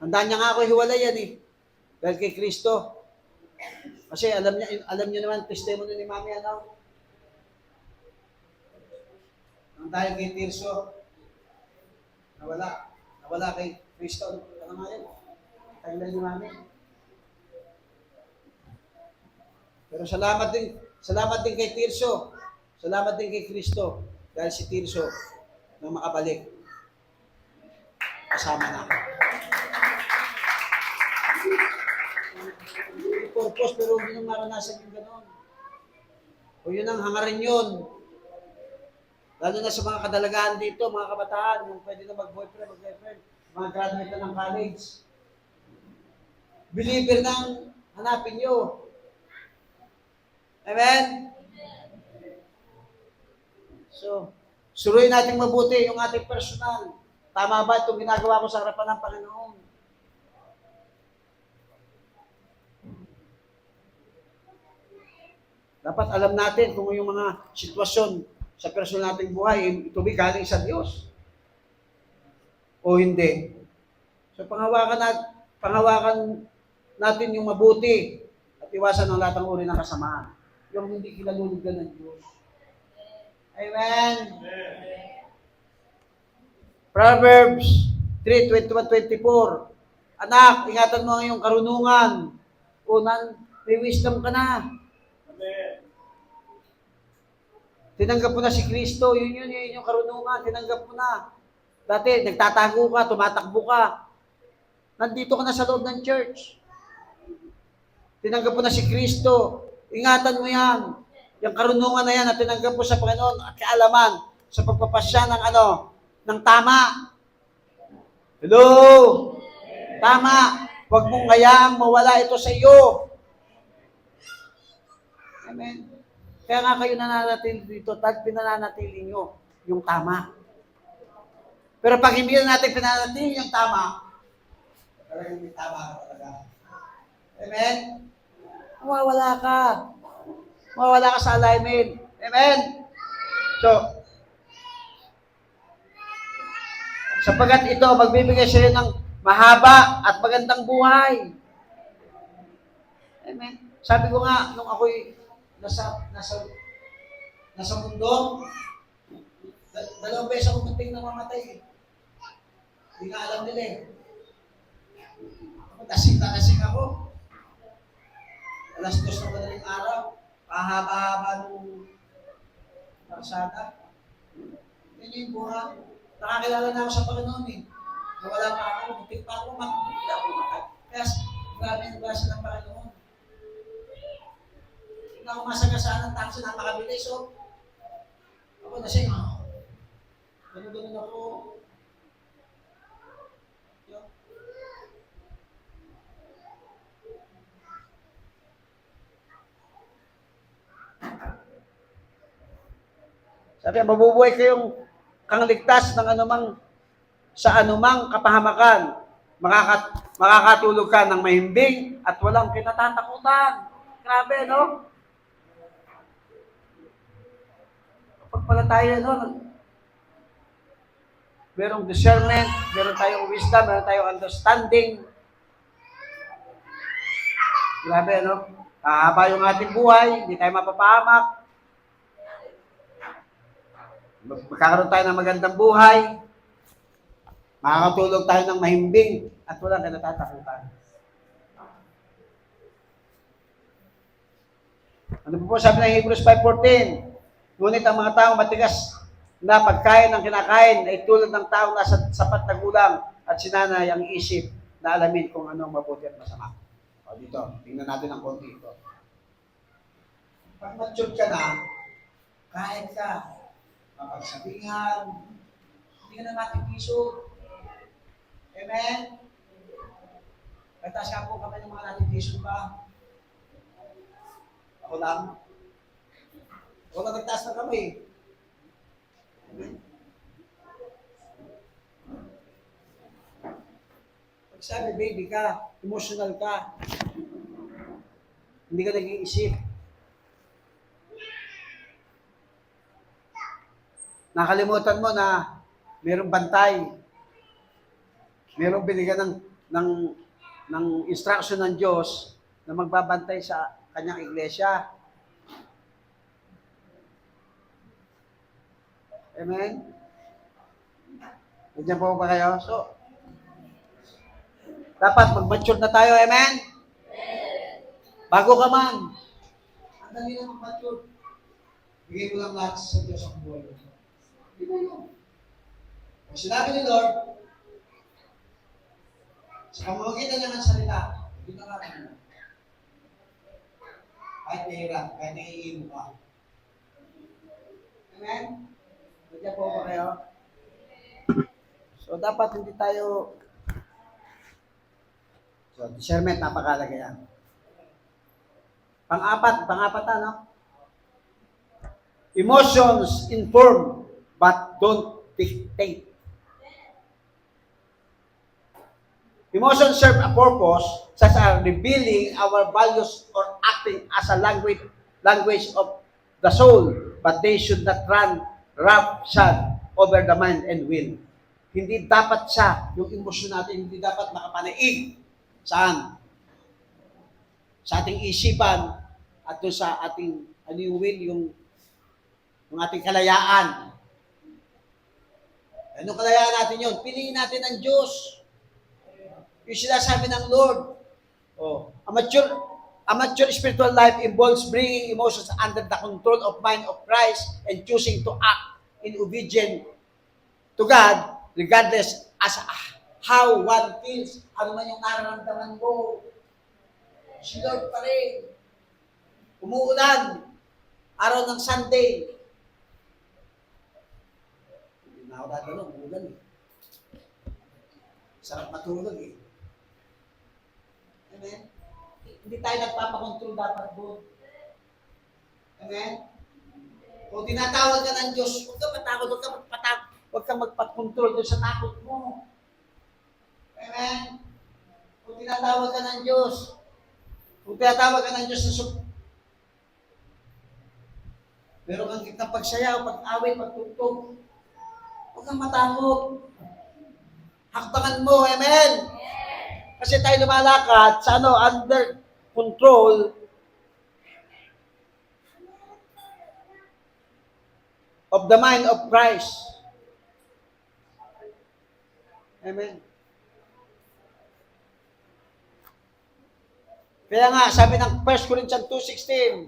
Handa niya nga ako hiwalayan eh. Dahil kay Kristo. Kasi alam niyo naman, testimony ni Mami, ano? Nang dahil kay Tirso, nawala kay Kristo. Ano nga yun? Tagilan ni Mami. Pero salamat din kay Tirso. Salamat din kay Kristo. Dahil si Tirso nang makabalik. Kasama na. May purpose, pero hindi nang maranasan yung gano'n. O yun ang hangarin yun. Lalo na sa mga kadalagaan dito, mga kabataan, yung pwede na mag-boyfriend, mag-girlfriend, mga graduate na ng college. Believer nang hanapin nyo. Amen? So, suruin natin mabuti yung ating personal. Tama ba itong ginagawa ko sa harapan ng Panginoon? Dapat alam natin kung yung mga sitwasyon sa personal nating buhay, ito ba galing sa Diyos? O hindi? So, pangawakan natin yung mabuti at iwasan ang lahat ng uri ng kasamaan. Yung hindi kinalulugdan ng Diyos. Amen? Proverbs 3:21-24. Anak, ingatan mo ang iyong karunungan. May wisdom ka na. Tinanggap mo na si Kristo. Yun yung karunungan. Tinanggap mo na. Dati, nagtatago ka, tumatakbo ka. Nandito ka na sa loob ng church. Tinanggap mo na si Kristo. Ingatan mo yan. Yung karunungan na yan na tinanggap mo sa Panginoon at kaalaman sa pagpapasya ng tama. Hello? Tama. Huwag mong hayaang mawala ito sa iyo. Amen. Kaya nga kayo nananatili dito, pinananatili nyo yung tama. Pero pag hindi natin pinananatili yung tama, talagang may tama ka talaga. Amen? Mawawala ka. Mawawala ka sa alignment. Amen? So, sapagat ito, magbibigay sa'yo ng mahaba at magandang buhay. Amen? Sabi ko nga, nung ako'y nasa mundo, dalawang beses ako munting namamatay. Hindi nga alam nila eh. Kasing ako. Alas 2 na madaling araw. Pahaba-haba nung parsada. Yan yung buha. Nakakilala na ako sa Panginoon eh. Nawala pa ako. Muntik pa ako. Hindi ako matag. Kaya grabe yung basa ng Panginoon. Hindi ako masagasaan ng taxi na makabilis. So, ako nasing ganun ako. Sabi, mabubuhay kayong kangligtas ng sa anumang kapahamakan. Makakatulog ka ng mahimbing at walang kinatatakutan. Grabe, no? Kapag pala tayo, merong discernment, meron tayong wisdom, meron tayong understanding. Grabe, no? Haba yung ating buhay, hindi tayo mapapahamak. Magkakaroon tayo ng magandang buhay. Makakatulog tayo ng mahimbing at walang kinatatakutan. Ano po sabi ng Hebrews 5:14? Ngunit ang mga taong matigas na pagkain ng kinakain ay tulad ng taong nasa sapat na gulang at sinanay ang isip na alamin kung ano ang mabuti at masama. O dito, tingnan natin ang konti ito. Pag mature ka na, kahit ka, mapagsabihan, hindi ka na matipiso. Amen? Pagtaas ka po kami ng mga natipiso ba? Ako lang. Ako lang nagtaas na kami. Amen? Pag sabi, baby ka, emotional ka, hindi ka nag-iisip. Nakalimutan mo na mayroong bantay. Mayroong binigyan ng instruction ng Diyos na magbabantay sa kanyang iglesia. Amen? Nandiyan po ba kayo? So, dapat mag-mature na tayo. Amen? Bago ka man. Ang dali na mag-mature. Bigay mo lang lahat sa Diyos ang buhay mo. Hindi mo yun. Kung sinabi ni Lord, sa pamamagitan niya ng salita, hindi na kami. Kahit nahirap, kahit naiiimo ka. Amen? Nandiyan po ba kayo? So, dapat hindi tayo... So, discernment, napakalaga yan. Pang-apat, ano? Emotions inform but don't dictate. Emotions serve a purpose such as revealing our values or acting as a language of the soul, but they should not run roughshod over the mind and will. Hindi dapat yung emosyon natin, hindi dapat makapanaig. Saan? Sa ating isipan at doon sa ating, yung will, yung ating kalayaan. Anong kalayaan natin yun? Piliin natin ang Diyos. Yung sinasabi ng Lord. Oh, a mature spiritual life involves bringing emotions under the control of mind of Christ and choosing to act in obedience to God regardless as how one feels. Ano man yung nararamdaman mo. Si Lord pa rin. Umuulan. Araw ng Sunday. Hindi na ako dadalo. Umuulan eh. Sarap matulog eh. Amen? Hindi tayo nagpapakontrol dapat doon. Amen? Kung tinatawag ka ng Diyos, huwag kang matakot, huwag kang magpakontrol doon sa takot mo. Amen? Kung tinatawag ka ng Diyos, kung tinatawag ka ng Diyos na meron kang kitang pagsayaw, pag-away, pagtugtog, huwag kang matakot. Hakbangan mo, amen? Kasi tayo lumalakad sa under control of the mind of Christ. Amen. Kaya nga, sabi ng 1 Corinthians 2:16,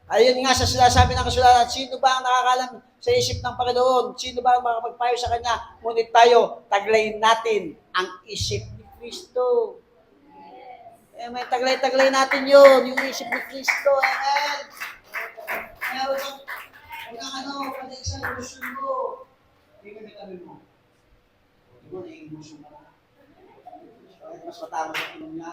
ayun nga sa sinasabi ng kasulatan, sino ba ang nakakalam sa isip ng Panginoon? Sino ba ang makapagpayo sa Kanya? Ngunit tayo, taglayin natin ang isip ni Kristo. Amen. Taglay-taglay natin yun, yung isip ni Kristo. Amen. Kaya huwag kang sa ilusyon mo. Hindi ka bitamin mo. Hindi mo, naiilusyon mo. Bakit mas matamos ang ilong niya?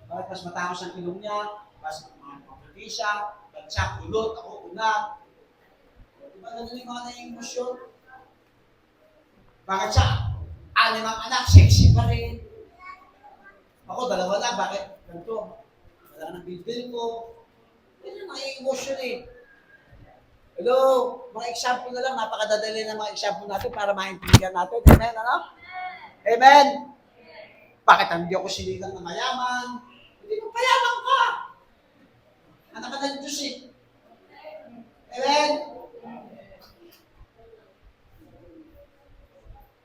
Bakit mas matamos ang ilong niya? Mas mapapati siya, ba't siya kulot, ako una. Diba ganun yung mga naiilusyon? Bakit siya? 6 anak, sexy pa rin. Ako, 2 lang. Bakit? Ganito. Wala nang bilbil ko. Yan yung nai-emotion eh. Hello? Mga example na lang. Napakadadali ng mga example natin para maintindihan natin. Amen? Ano? Amen? Bakit hindi ako sinigang na mayaman? Hindi mo payaman ka. Anak ka ng Diyos eh. Amen?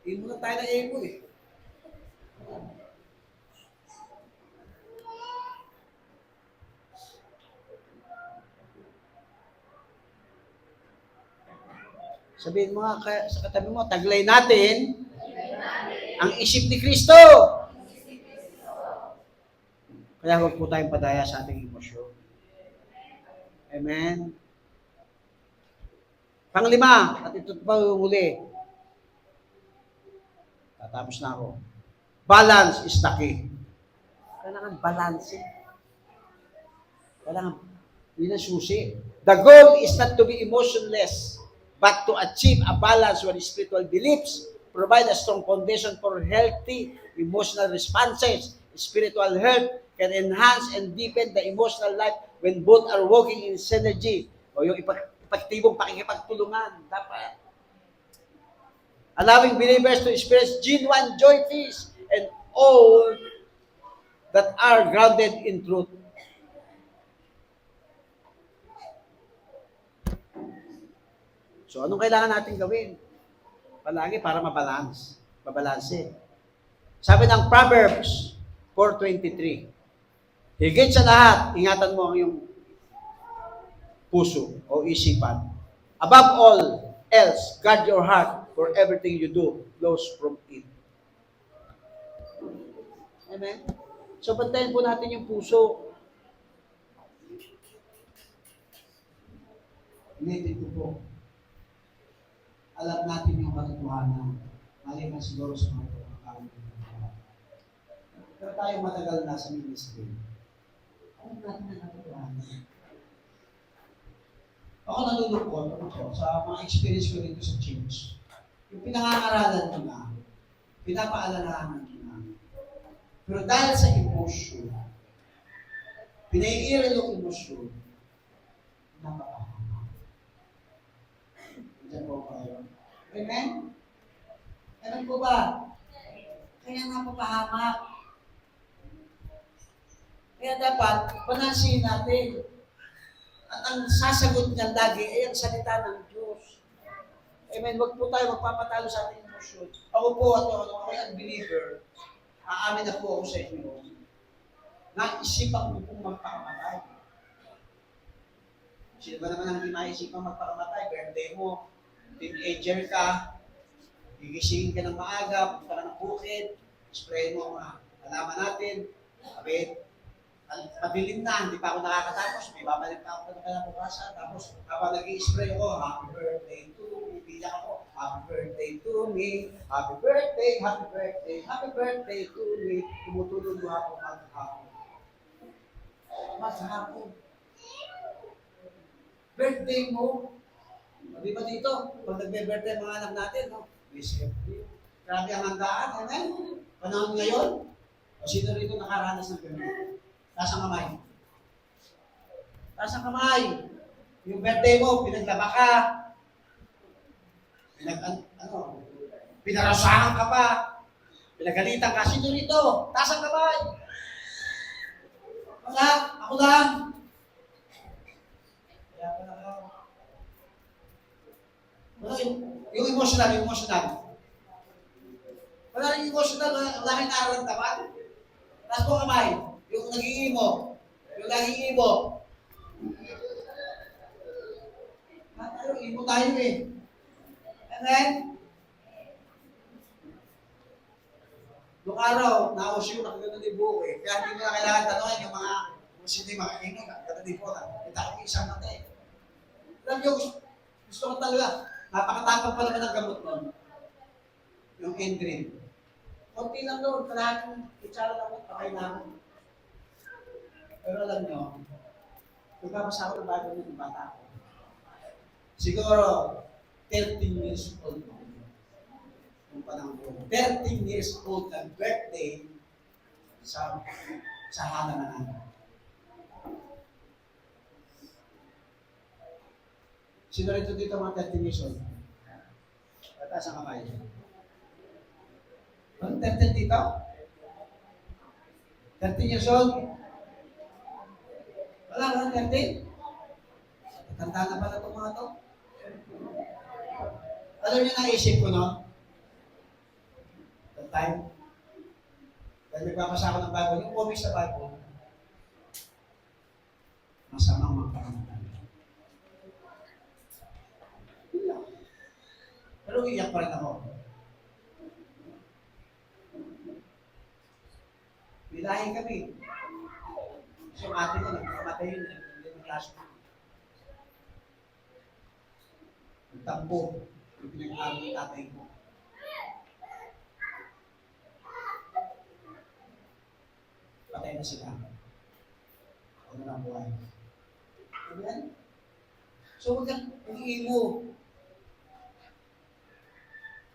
Imo na tayo na ego eh. Sabihin mo nga sa katabi mo, taglay natin ang isip ni Kristo. Kaya huwag po tayong padaya sa ating emosyon. Amen? Panglima, at ito pa yung huli. Tatapos na ako. Balance is the key. Kailangan balance eh. Kailangan, yun ang susi. The goal is not to be emotionless, but to achieve a balance where spiritual beliefs provide a strong foundation for healthy emotional responses. Spiritual health can enhance and deepen the emotional life when both are working in synergy. O yung epektibong pakikipagtulungan. Dapat. Allowing believers to experience genuine joy, peace, and all that are grounded in truth. So, anong kailangan natin gawin? Palagi para mabalance. Mabalanse. Sabi ng Proverbs 4:23, higit sa lahat, ingatan mo ang iyong puso o isipan. Above all else, guard your heart, for everything you do flows from it. Amen? So, bantayan po natin yung puso. Initin ko po. Alam natin yung katotohanan. Maliban siguro sa mga pagkakaroon. Pero tayo matagal na sa ministry. Alam natin ang katotohanan. Ako nalulungkot sa mga experience ko dito sa church. Yung pinangangaralan ko na, pinapaalalahanan ko na. Pero dahil sa emosyon, pinaiiral yung emosyon, napakahama. Diyan po kayo. Amen? Amen po ba? Kaya napapahamak. Kaya dapat, panasihin natin. At ang sasagot niya lagi ay ang salita ng Diyos. Amen. Huwag po tayo magpapatalo sa ating emosyon. Ako po, ako ay unbeliever. Aamin na po ako sa inyo. Naisipan ko pong magpakamatay. Sino ba naman ang hindi maisipang magpakamatay? Birthday mo, teenager ka, gigisingin ka ng maaga, punta ka ng bukid, spray mo ang alaman natin, sabi, pabilin na, hindi pa ako nakakatapos, may babalik pa ako ng kalabukasan, tapos habang nag-i-spray ako, happy birthday to me, bilang ako, happy birthday to me, happy birthday, happy birthday, happy birthday to me, tumutulog mo ako maghapon. Maghapon. Birthday mo. Di ba dito, pag nagbe-birthday mga anak natin, no? Grabe ang handaan, amen? Panahon ngayon, o sino rito nakaranas ng birthday? Taas ang kamay. Taas ang kamay. Yung birthday mo, pinaglaba ka. Pinarasahan ka pa. Pinagalitan ka. Sino rito? Taas ang kamay. Wala, ako lang. Kaya pala ako. Wala yung emotional. Wala rin emotional, wala rin nararamdaman. Taas mo kamay. Yung nag-iimo. Imo tayo eh. Amen? Noong araw, na-osyo, nakagano ni buhok eh. Kaya hindi mo na kailangan tanongin yung mga kung sino yung mga inom, nakagano ni buhok. Kita ko isang mata eh. Alam niyo, gusto ko talaga. Napakatapang pa naman ang gamot nun. Yung Endrin. Kunti lang doon, kalahating itsara lang ako, pakay na ako. Pero alam nyo, nagbabasa ako ng bago ng bata ako. Siguro, 13 years old mo. Yung panahon ko. 13 years old na birthday sa halaman. Sino rito dito mga 13 years old? Pataas ang kamay. Anong 13 dito? 13 years old? Wala, 13? Tanda na pala itong mga to. Alam niyo naisip ko, no? That time, dahil nagbabasa ako ng Bible, yung comics sa Bible, masamang magpakamatay. Pero iyak pa rin ako. Bilahin kami. So, yung ate ko, nagpakamatay yun. Hindi ng klase ko. Nagtampo. Yung pinag-aaral ng tatay ko. Patay na sila. Ako na lang buhay. Amen? So, huwag kang imo.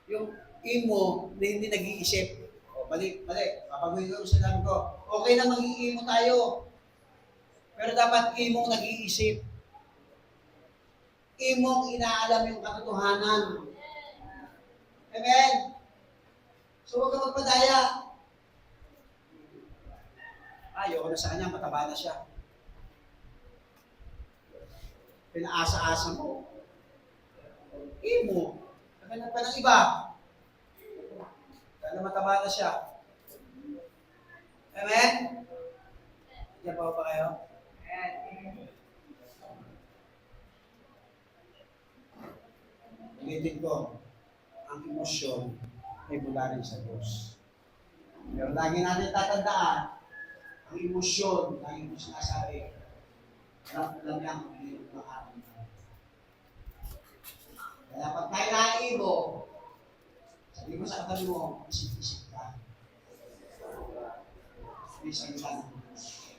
Yung imo na hindi nag-iisip. Mali. Kapag ko sa dami ko, okay na mag-iimo tayo. Pero dapat imong nag-iisip. Imong inaalam yung katotohanan. Amen? So huwag ka magpadaya. Ayoko na sa kanya, mataba na siya. Pinaasa-asa mo. Imo. Naghanap pa ng iba. Kaya mataba na siya. Amen? Diyan pa kayo? Ulitin ko, ang emosyon ay mula rin sa Diyos. Pero lagi natin tatandaan, ang emosyon, lagi mo sinasabi, lang ang pagkilip ng ating. Kaya pag tayo naiibo, sabi mo sa katabi mo, isip-isip ka. May salita ng Diyos.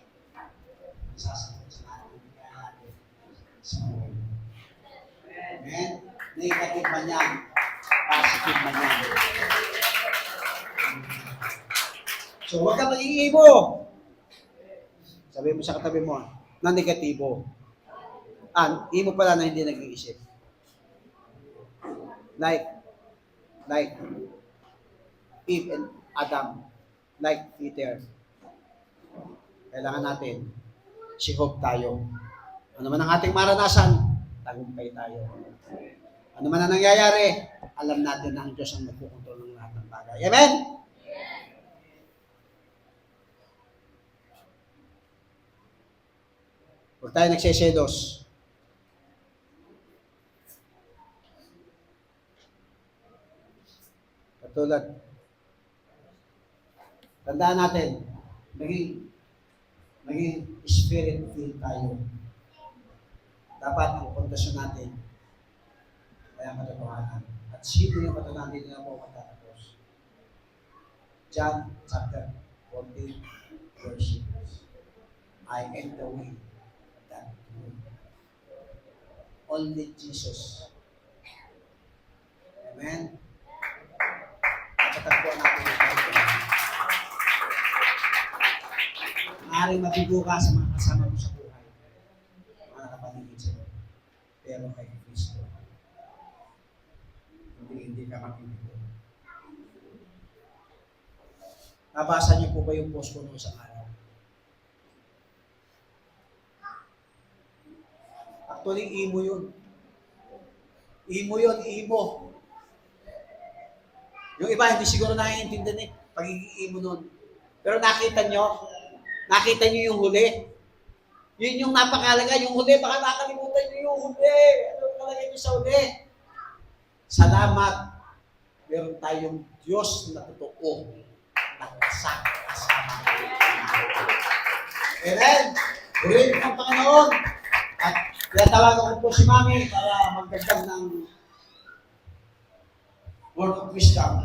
Isasagot sa ating natin sa buhay. Amen? Negative man yan. Positive man yan. So, huwag kang mag-iibo. Sabi mo sa katabi mo, na negatibo. Imo pala na hindi nag-iisip. Like Eve and Adam. Like Peter. Kailangan natin, si Hope tayo. Ano man ang ating maranasan, tagumpay tayo. Ano man ang nangyayari, alam natin na ang Diyos ang magkukontrol ng lahat ng bagay. Amen? Huwag tayo nagseselos. Katulad, tandaan natin, maging spirit-filled tayo. Dapat ang pundasyon natin ay ang katotohanan. At sino yung katotohanan dito na po matatapos? John chapter 14, verse 6. I am the way, that way. Only Jesus. Amen? Matatagpuan natin ito. Maaaring mabigo ka sa mga kasama mo sa buhay. Mga nakapaligid sa'yo. Pero kay Kristo, hindi ka makibigo. Nabasa niyo po ba yung post ko noong isang araw? Actually, imo yun. Imo yun, imo. Yung iba, hindi siguro naiintindihan pagiging imo nun. Pero nakita nyo yung huli. Yun yung napakalaga, yung huli, baka nakalimutan nyo yung huli. Ano kalagay nyo sa huli? Salamat. Meron tayong Diyos na totoo na kasama. Amen. Purihin ng Panginoon. At tinatawagan ko po si Mami para magdagdag ng word of wisdom.